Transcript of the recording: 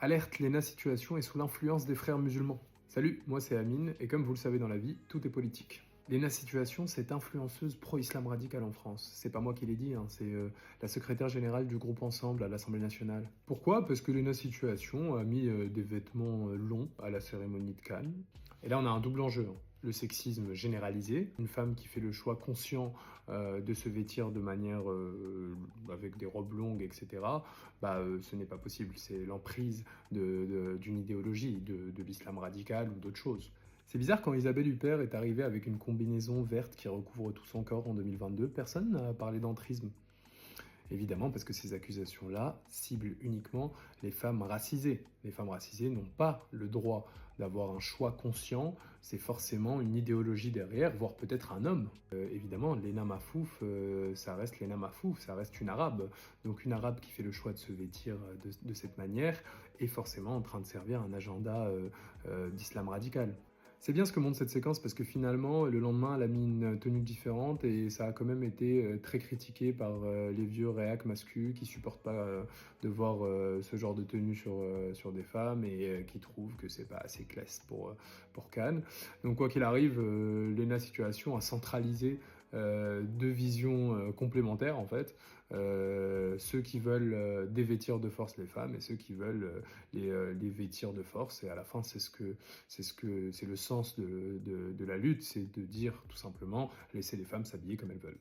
Alerte, l'ENA Situation est sous l'influence des frères musulmans. Salut, moi c'est Amine, et comme vous le savez dans la vie, tout est politique. L'ENA Situation, c'est influenceuse pro-islam radical en France. C'est pas moi qui l'ai dit, c'est la secrétaire générale du groupe Ensemble à l'Assemblée nationale. Pourquoi? Parce que l'ENA Situation a mis des vêtements longs à la cérémonie de Cannes. Et là, on a un double enjeu, le sexisme généralisé, une femme qui fait le choix conscient de se vêtir de manière avec des robes longues, etc. Ce n'est pas possible. C'est l'emprise d'une idéologie, de l'islam radical ou d'autres choses. C'est bizarre, quand Isabelle Huppert est arrivée avec une combinaison verte qui recouvre tout son corps en 2022, personne n'a parlé d'entrisme. Évidemment, parce que ces accusations-là ciblent uniquement les femmes racisées. Les femmes racisées n'ont pas le droit d'avoir un choix conscient, c'est forcément une idéologie derrière, voire peut-être un homme. Évidemment, Lena Mahfouz, ça reste Lena Mahfouz, ça reste une arabe. Donc une arabe qui fait le choix de se vêtir de cette manière est forcément en train de servir un agenda d'islam radical. C'est bien ce que montre cette séquence, parce que finalement, le lendemain, elle a mis une tenue différente et ça a quand même été très critiqué par les vieux réacs masculins qui supportent pas de voir ce genre de tenue sur des femmes et qui trouvent que c'est pas assez classe pour Cannes. Donc quoi qu'il arrive, l'ENA Situation a centralisé deux visions complémentaires en fait. Ceux qui veulent dévêtir de force les femmes et ceux qui veulent les vêtir de force. Et à la fin, c'est le sens de la lutte, c'est de dire tout simplement, laissez les femmes s'habiller comme elles veulent.